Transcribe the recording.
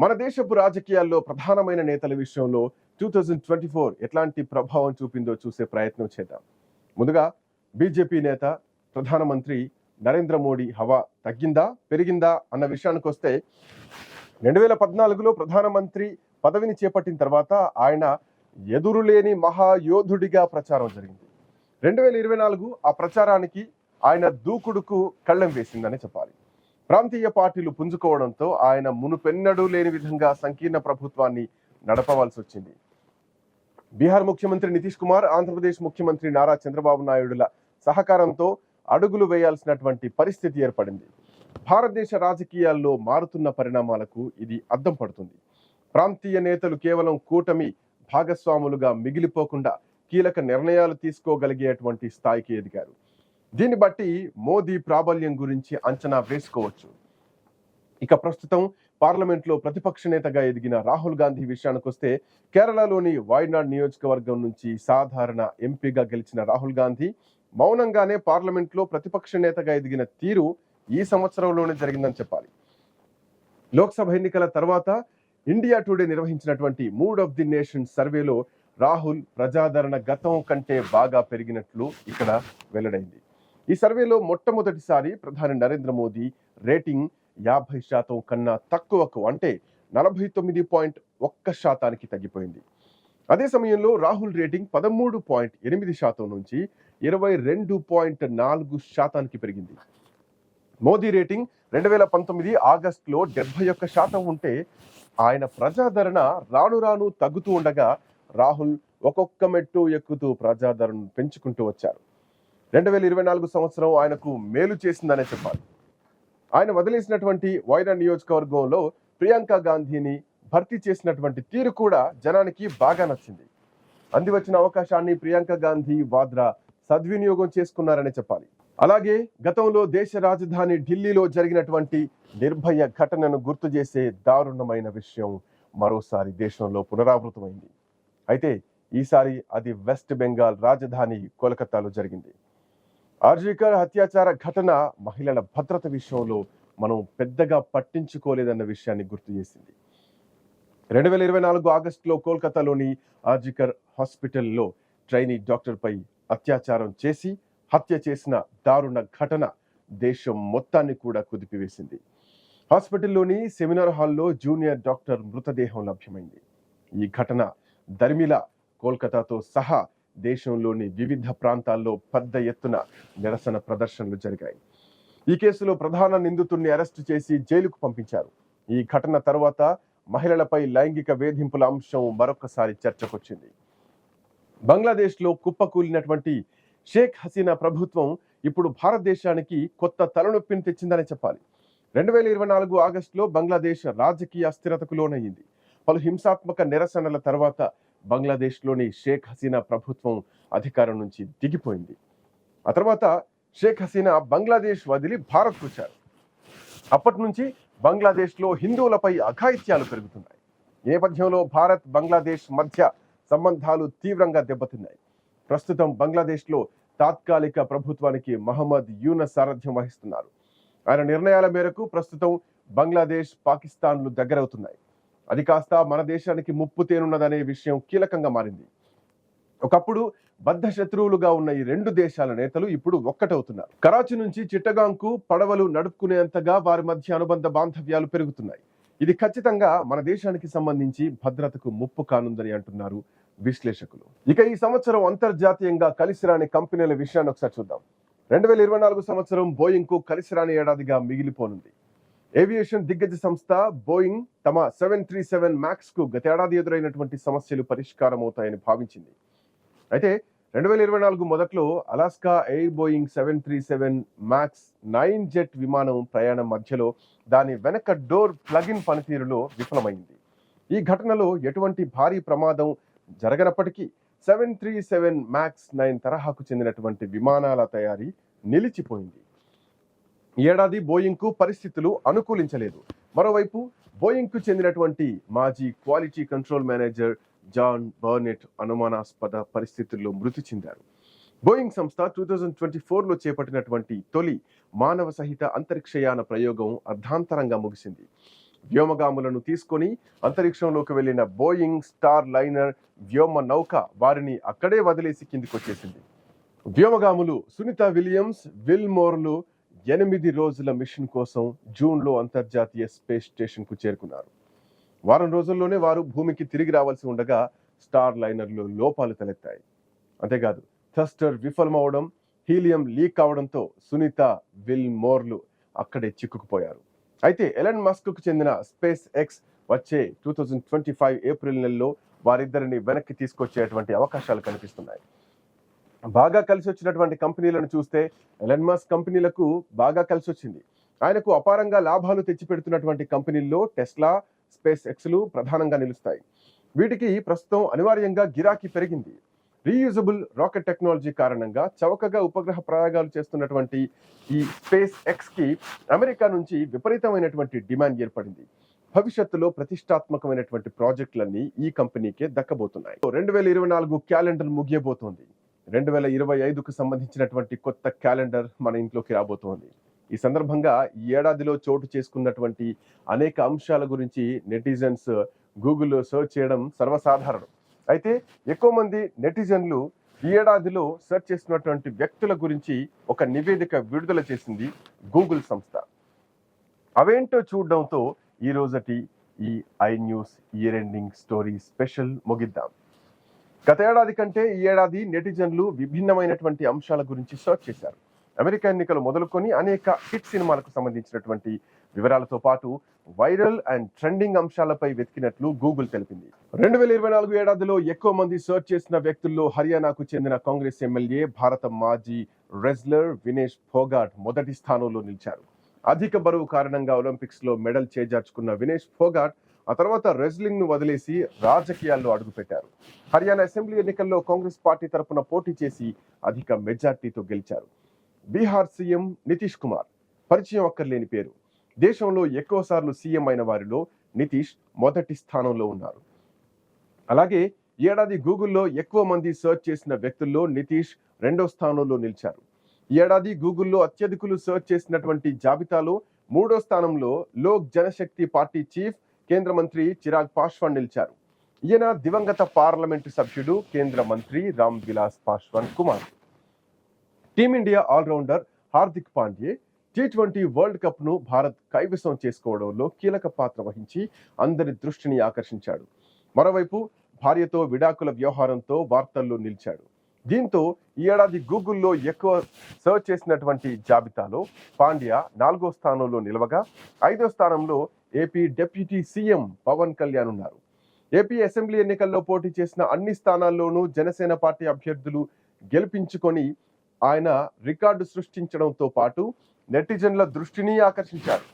మన దేశపు రాజకీయాల్లో ప్రధానమైన నేతల విషయంలో 2024 ఎట్లాంటి ప్రభావం చూపిందో చూసే ప్రయత్నం చేద్దాం. ముందుగా బీజేపీ నేత ప్రధానమంత్రి నరేంద్ర మోడీ హవా తగ్గిందా పెరిగిందా అన్న విషయానికి వస్తే 2014లో ప్రధానమంత్రి పదవిని చేపట్టిన తర్వాత ఆయన ఎదురులేని మహాయోధుడిగా ప్రచారం జరిగింది. 2024 ఆ ప్రచారానికి ఆయన దూకుడుకు కళ్ళెం వేసిందని చెప్పాలి. ప్రాంతీయ పార్టీలు పుంజుకోవడంతో ఆయన మునుపెన్నడూ లేని విధంగా సంకీర్ణ ప్రభుత్వాన్ని నడపవలసి వచ్చింది. బీహార్ ముఖ్యమంత్రి నితీష్ కుమార్, ఆంధ్రప్రదేశ్ ముఖ్యమంత్రి నారా చంద్రబాబు నాయుడుల సహకారంతో అడుగులు వేయాల్సినటువంటి పరిస్థితి ఏర్పడింది. భారతదేశ రాజకీయాల్లో మారుతున్న పరిణామాలకు ఇది అద్దం పడుతుంది. ప్రాంతీయ నేతలు కేవలం కూటమి భాగస్వాములుగా మిగిలిపోకుండా కీలక నిర్ణయాలు తీసుకోగలిగేటువంటి స్థాయికి ఎదిగారు. దీన్ని బట్టి మోదీ ప్రాబల్యం గురించి అంచనా వేసుకోవచ్చు. ఇక ప్రస్తుతం పార్లమెంట్లో ప్రతిపక్ష నేతగా ఎదిగిన రాహుల్ గాంధీ విషయానికి వస్తే, కేరళలోని వాయనాడ్ నియోజకవర్గం నుంచి సాధారణ ఎంపీగా గెలిచిన రాహుల్ గాంధీ మౌనంగానే పార్లమెంట్లో ప్రతిపక్ష నేతగా ఎదిగిన తీరు ఈ సంవత్సరంలోనే జరిగిందని చెప్పాలి. లోక్సభ ఎన్నికల తర్వాత ఇండియా టుడే నిర్వహించినటువంటి మూడ్ ఆఫ్ ది నేషన్ సర్వేలో రాహుల్ ప్రజాదరణ గతం కంటే బాగా పెరిగినట్లు ఇక్కడ వెల్లడైంది. ఈ సర్వేలో మొట్టమొదటిసారి ప్రధాని నరేంద్ర మోదీ రేటింగ్ 50% కన్నా తక్కువకు, అంటే 49.1% తగ్గిపోయింది. అదే సమయంలో రాహుల్ రేటింగ్ 13.8% నుంచి 22.4% పెరిగింది. మోదీ రేటింగ్ 2019 ఆగస్టులో 71% ఉంటే ఆయన ప్రజాదరణ రాను రాను తగ్గుతూ ఉండగా రాహుల్ ఒక్కొక్క మెట్టు ఎక్కుతూ ప్రజాదరణను పెంచుకుంటూ వచ్చారు. 2024 సంవత్సరం ఆయనకు మేలు చేసిందనే చెప్పాలి. ఆయన వదిలేసినటువంటి వాయనాడ్ నియోజకవర్గంలో ప్రియాంక గాంధీని భర్తీ చేసినటువంటి తీరు కూడా జనానికి బాగా నచ్చింది. అంది వచ్చిన అవకాశాన్ని ప్రియాంక గాంధీ వాద్రా సద్వినియోగం చేసుకున్నారనే చెప్పాలి. అలాగే గతంలో దేశ రాజధాని ఢిల్లీలో జరిగినటువంటి నిర్భయ ఘటనను గుర్తు చేసే దారుణమైన విషయం మరోసారి దేశంలో పునరావృతమైంది. అయితే ఈసారి అది వెస్ట్ బెంగాల్ రాజధాని కోల్కతాలో జరిగింది. ఆర్జీకర్ అత్యాచార ఘటన మహిళల భద్రత విషయంలో మనం పెద్దగా పట్టించుకోలేదన్న విషయాన్ని గుర్తు చేసింది. 2024 ఆగస్టులో కోల్కతాలోని ఆర్జీకర్ హాస్పిటల్లో ట్రైనీ డాక్టర్పై అత్యాచారం చేసి హత్య చేసిన దారుణ ఘటన దేశం మొత్తాన్ని కూడా కుదిపివేసింది. హాస్పిటల్లోని సెమినార్ హాల్లో జూనియర్ డాక్టర్ మృతదేహం లభ్యమైంది. ఈ ఘటన దరిమిలా కోల్కతాతో సహా దేశంలోని వివిధ ప్రాంతాల్లో పెద్ద ఎత్తున నిరసన ప్రదర్శనలు జరిగాయి. ఈ కేసులో ప్రధాన నిందితుడిని అరెస్టు చేసి జైలుకు పంపించారు. ఈ ఘటన తర్వాత మహిళలపై లైంగిక వేధింపుల అంశం మరొకసారి చర్చకొచ్చింది. బంగ్లాదేశ్లో కుప్పకూలినటువంటి షేక్ హసీనా ప్రభుత్వం ఇప్పుడు భారతదేశానికి కొత్త తలనొప్పిని తెచ్చిందని చెప్పాలి. 2024 ఆగస్టులో బంగ్లాదేశ్ రాజకీయ అస్థిరతకు లోనయ్యింది. పలు హింసాత్మక నిరసనల తర్వాత బంగ్లాదేశ్లోని షేక్ హసీనా ప్రభుత్వం అధికారం నుంచి దిగిపోయింది. ఆ తర్వాత షేక్ హసీనా బంగ్లాదేశ్ వదిలి భారత్కు వచ్చారు. అప్పటి నుంచి బంగ్లాదేశ్లో హిందువులపై అఘాయిత్యాలు పెరుగుతున్నాయి. ఈ నేపథ్యంలో భారత్ బంగ్లాదేశ్ మధ్య సంబంధాలు తీవ్రంగా దెబ్బతిన్నాయి. ప్రస్తుతం బంగ్లాదేశ్లో తాత్కాలిక ప్రభుత్వానికి మహమ్మద్ యూనస్ సారథ్యం వహిస్తున్నారు. ఆయన నిర్ణయాల మేరకు ప్రస్తుతం బంగ్లాదేశ్, పాకిస్తాన్లు దగ్గరవుతున్నాయి. అది కాస్త మన దేశానికి ముప్పు తేనున్నదనే విషయం కీలకంగా మారింది. ఒకప్పుడు బద్ధ శత్రువులుగా ఉన్న ఈ రెండు దేశాల నేతలు ఇప్పుడు ఒక్కటవుతున్నారు. కరాచీ నుంచి చిట్టగాంకు పడవలు నడుపుకునేంతగా వారి మధ్య అనుబంధ బాంధవ్యాలు పెరుగుతున్నాయి. ఇది ఖచ్చితంగా మన దేశానికి సంబంధించి భద్రతకు ముప్పు కానుందని అంటున్నారు విశ్లేషకులు. ఇక ఈ సంవత్సరం అంతర్జాతీయంగా కలిసిరాని కంపెనీల విషయాన్ని ఒకసారి చూద్దాం. 2024 సంవత్సరం బోయింగ్ కు కలిసిరాని ఏడాదిగా మిగిలిపోనుంది. ఏవియేషన్ దిగ్గజ సంస్థ బోయింగ్ తమ 737 మ్యాక్స్ కు గతేడాది ఎదురైనటువంటి సమస్యలు పరిష్కారం అవుతాయని భావించింది. అయితే 2024 మొదట్లో Alaska air Boeing 737 max 9 jet విమానం ప్రయాణం మధ్యలో దాని వెనక డోర్ ప్లగిన్ పనితీరులో విఫలమైంది. ఈ ఘటనలో ఎటువంటి భారీ ప్రమాదం జరగనప్పటికీ 737 మ్యాక్స్ 9 తరహాకు చెందినటువంటి విమానాల తయారీ నిలిచిపోయింది. ఈ ఏడాది బోయింగ్ కు పరిస్థితులు అనుకూలించలేదు. మరోవైపు బోయింగ్ కు చెందినటువంటి మాజీ quality control manager John Barnett అనుమానాస్పద పరిస్థితుల్లో మృతి చెందారు. బోయింగ్ సంస్థ 2024లో చేపట్టినటువంటి తొలి మానవ సహిత అంతరిక్షయాన ప్రయోగం అర్ధాంతరంగా ముగిసింది. వ్యోమగాములను తీసుకొని అంతరిక్షంలోకి వెళ్లిన బోయింగ్ స్టార్ లైనర్ వ్యోమ నౌక వారిని అక్కడే వదిలేసి కిందికొచ్చేసింది. వ్యోమగాములు సునీత విలియమ్స్, విల్ మోర్లు 8 రోజుల మిషన్ కోసం జూన్లో అంతర్జాతీయ స్పేస్ స్టేషన్ కు చేరుకున్నారు. వారం రోజుల్లోనే వారు భూమికి తిరిగి రావాల్సి ఉండగా స్టార్ లైనర్లో లోపాలు తలెత్తాయి. అంతేకాదు థస్టర్ విఫలమవడం, హీలియం లీక్ అవడంతో సునీత, విల్ మోర్లు అక్కడే చిక్కుకుపోయారు. అయితే ఎలన్ మస్క్ కు చెందిన స్పేస్ ఎక్స్ వచ్చే 2025 ఏప్రిల్ నెలలో వారిద్దరిని వెనక్కి తీసుకొచ్చేటువంటి అవకాశాలు కనిపిస్తున్నాయి. బాగా కలిసి వచ్చినటువంటి కంపెనీలను చూస్తే ఎలన్ మస్క్ కంపెనీలకు బాగా కలిసి వచ్చింది. ఆయనకు అపారంగా లాభాలు తెచ్చిపెడుతున్నటువంటి కంపెనీల్లో టెస్లా, స్పేస్ ఎక్స్లు ప్రధానంగా నిలుస్తాయి. వీటికి ప్రస్తుతం అనివార్యంగా గిరాకీ పెరిగింది. రీయూజబుల్ రాకెట్ టెక్నాలజీ కారణంగా చవకగా ఉపగ్రహ ప్రయోగాలు చేస్తున్నటువంటి ఈ స్పేస్ ఎక్స్ కి అమెరికా నుంచి విపరీతమైనటువంటి డిమాండ్ ఏర్పడింది. భవిష్యత్తులో ప్రతిష్టాత్మకమైనటువంటి ప్రాజెక్టులన్నీ ఈ కంపెనీకే దక్కబోతున్నాయి. 2024 క్యాలెండర్ ముగియబోతోంది. 2025కు సంబంధించినటువంటి కొత్త క్యాలెండర్ మన ఇంట్లోకి రాబోతోంది. ఈ సందర్భంగా ఈ ఏడాదిలో చోటు చేసుకున్నటువంటి అనేక అంశాల గురించి నెటిజన్స్ గూగుల్లో సెర్చ్ చేయడం సర్వసాధారణం. అయితే ఎక్కువ మంది నెటిజన్లు ఈ ఏడాదిలో సెర్చ్ చేసినటువంటి వ్యక్తుల గురించి ఒక నివేదిక విడుదల చేసింది గూగుల్ సంస్థ. అవేంటో చూడడంతో ఈ రోజటి ఈ I news year ending story special ముగిద్దాం. గత ఏడాది కంటే ఈ ఏడాది నెటిజన్లు విభిన్నమైనటువంటి అంశాల గురించి సెర్చ్ చేశారు. అమెరికా ఎన్నికలు మొదలుకొని అనేక హిట్ సినిమాలకు సంబంధించినటువంటి వివరాలతో పాటు వైరల్ అండ్ ట్రెండింగ్ అంశాలపై వెతికినట్లు గూగుల్ తెలిపింది. 2024 ఏడాదిలో ఎక్కువ మంది సెర్చ్ చేసిన వ్యక్తుల్లో హర్యానాకు చెందిన కాంగ్రెస్ ఎమ్మెల్యే, భారత మాజీ రెజ్లర్ వినేష్ ఫోగాట్ మొదటి స్థానంలో నిలిచారు. అధిక బరువు కారణంగా ఒలింపిక్స్ లో మెడల్ చేజార్చుకున్న వినేష్ ఫోగాట్ ఆ తర్వాత రెజ్లింగ్ ను వదిలేసి రాజకీయాల్లో అడుగుపెట్టారు. హర్యానా అసెంబ్లీ ఎన్నికల్లో కాంగ్రెస్ పార్టీ తరఫున పోటీ చేసి అధిక మెజార్టీతో గెలిచారు. బీహార్ సీఎం నితీష్ కుమార్ పరిచయం అక్కర్లేని పేరు. దేశంలో ఎక్కువ సార్లు సీఎం అయిన వారిలో నితీష్ మొదటి స్థానంలో ఉన్నారు. అలాగే ఏడాది గూగుల్లో ఎక్కువ మంది సెర్చ్ చేసిన వ్యక్తుల్లో నితీష్ రెండో స్థానంలో నిలిచారు. ఈ ఏడాది గూగుల్లో అత్యధికులు సెర్చ్ చేసినటువంటి జాబితాలో మూడో స్థానంలో లోక్ జనశక్తి పార్టీ చీఫ్, కేంద్ర మంత్రి చిరాగ్ పాస్వాన్ నిలిచారు. ఈయన దివంగత పార్లమెంటు సభ్యుడు, కేంద్ర మంత్రి Ram Vilas Paswan Kumar. Team India all rounder Hardik Pandya T20 world cup ను భారత్ కైవసం చేసుకోవడంలో కీలక పాత్ర వహించి అందరి దృష్టిని ఆకర్షించాడు. మరోవైపు భార్యతో విడాకుల వ్యవహారంతో వార్తల్లో నిలిచాడు. దీంతో ఈ ఏడాది గూగుల్లో ఎక్కువ సెర్చ్ చేసినటువంటి జాబితాలో పాండ్యా 4వ స్థానంలో నిలవగా 5వ స్థానంలో AP deputy CM Pawan Kalyan ఉన్నారు. ఏపీ అసెంబ్లీ ఎన్నికల్లో పోటీ చేసిన అన్ని స్థానాల్లోనూ జనసేన పార్టీ అభ్యర్థులు గెలిపించుకొని ఆయన రికార్డు సృష్టించడంతో పాటు నెటిజన్ల దృష్టిని ఆకర్షించారు.